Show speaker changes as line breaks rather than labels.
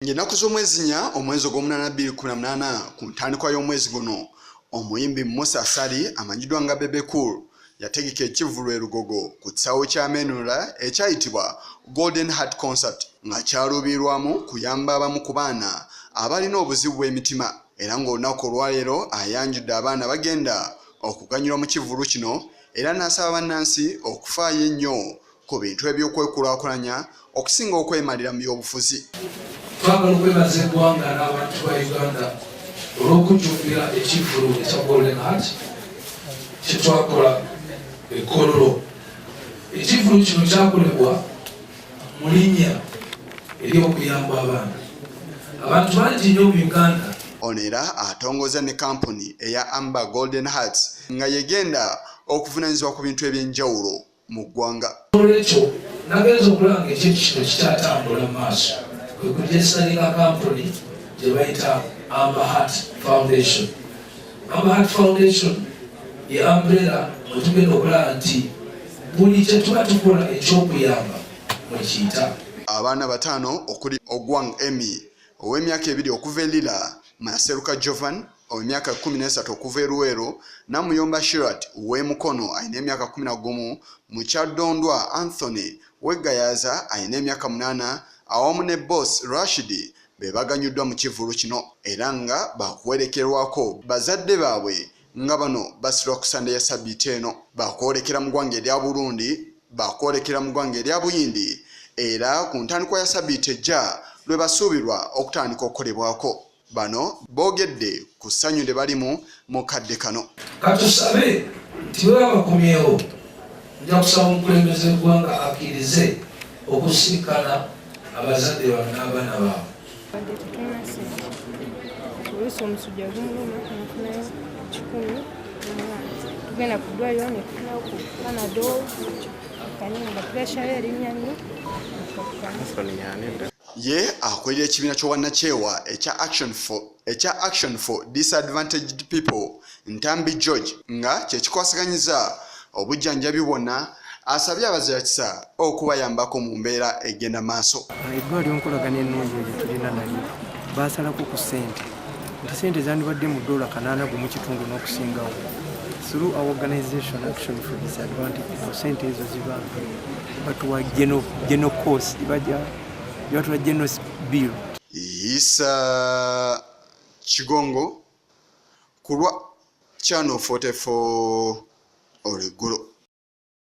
Ngenaku z'omwezi nnya omwezi ogw'omunaana 2018 ku ntandikwa y'omwezi guno omuyimbi Musa Asali amanyiddwa nga Bebe Cool yategeka ekivvulu e Lugogo ku kisaawe kya Menula ekyayitibwa Golden Heart Concert nga kyaluubirwamu kuyamba abamu ku baana abalina obuzibu bw'emitima era ng'olunaku olwaleero ayanjudde abaana bagenda okuganyulwa mu kivvulu kino era n'asaba bannansi okufaayo ennyo ku bintu eby'okwekulaakulanya okusinga okwemalira mu by'obufuzi.
Twagala okwebaza eggwanga n'abantu ba Uganda olw'okujjumbira ekivvulu ekya Golden Heart kye twakola e Kololo. Ekivvulu kino kyakolebwa mu linnya ery'okuyamba abaana. Abantu bangi nnyo mu Uganda.
Ono era atongoza ne kampuni eya Amber Golden Hearts nga yegenda okuvunaanyizibwa ku bintu eby'enjawulo mu ggwanga.
Olwekyo nagenza okulanga ekintu kino kikyatambula mu maaso. Kwe kuregisitaringa kampuni gye bayita Amber Heart Foundation. Amber Heart Foundation ye umbrella mwe tugenda okulaba nti buli kye tuba tukola eky'okuyamba mwe kiyita.
Abaana bataano okuli Ogwang Emmy ow'emyaka 2 okuva e Lira, Maseruka Jovan ow'emyaka 13 okuva e Luweero, Namuyomba Shirat ow'emukono alina emyaka 11, Mukyadondwa Anthony w'Egayaza alina emyaka 8 awamu ne Boss Rashidi be baganyuddwa mu kivvulu kino era nga bakuwerekerwako bazadde baabwe nga bano basirwa ku Sande ya Sabbiiti eno bakwolekera mu ggwanga erya Burundi, bakwolekera mu ggwanga erya Buyindi era ku ntandikwa ya Sabbiiti ejja lwe basuubirwa okutandika okukolebwako. Bano boogedde ku ssanyu lye balimu mu kadde kano.
Katusabe nti bwe babakomyewo nja kusaba omukulembeze w'eggwanga akkirize okusinkana abazadde baabwe n'abaana baabwe.
Oluusi omusujja gumuluma nafunayo 10 tugenda ku ddwaliro ne tufunayo ku Panadol kanyinga pressure ye erinnya nnyo.
Ye akolera ekibiina ky'obwannakyewa ekya Action for Disadvantaged People Ntambi George nga kyekikwasaganyiza obujjanjabi bwonna asabye abazaakisa okubayambako mu mbeera egenda maaso.
Eddwaliro nkolagana ennungi eyo tulina nayo baasalako ku ssente nti ssente zandibadde mu $8 gumu kitundu n'okusingawo. Through our organization Action for Disadvantaged People ssente ezo ziba batuwa general course batuwa general bill.
Isa Kigongo kulwa Channel 44 Olegolo.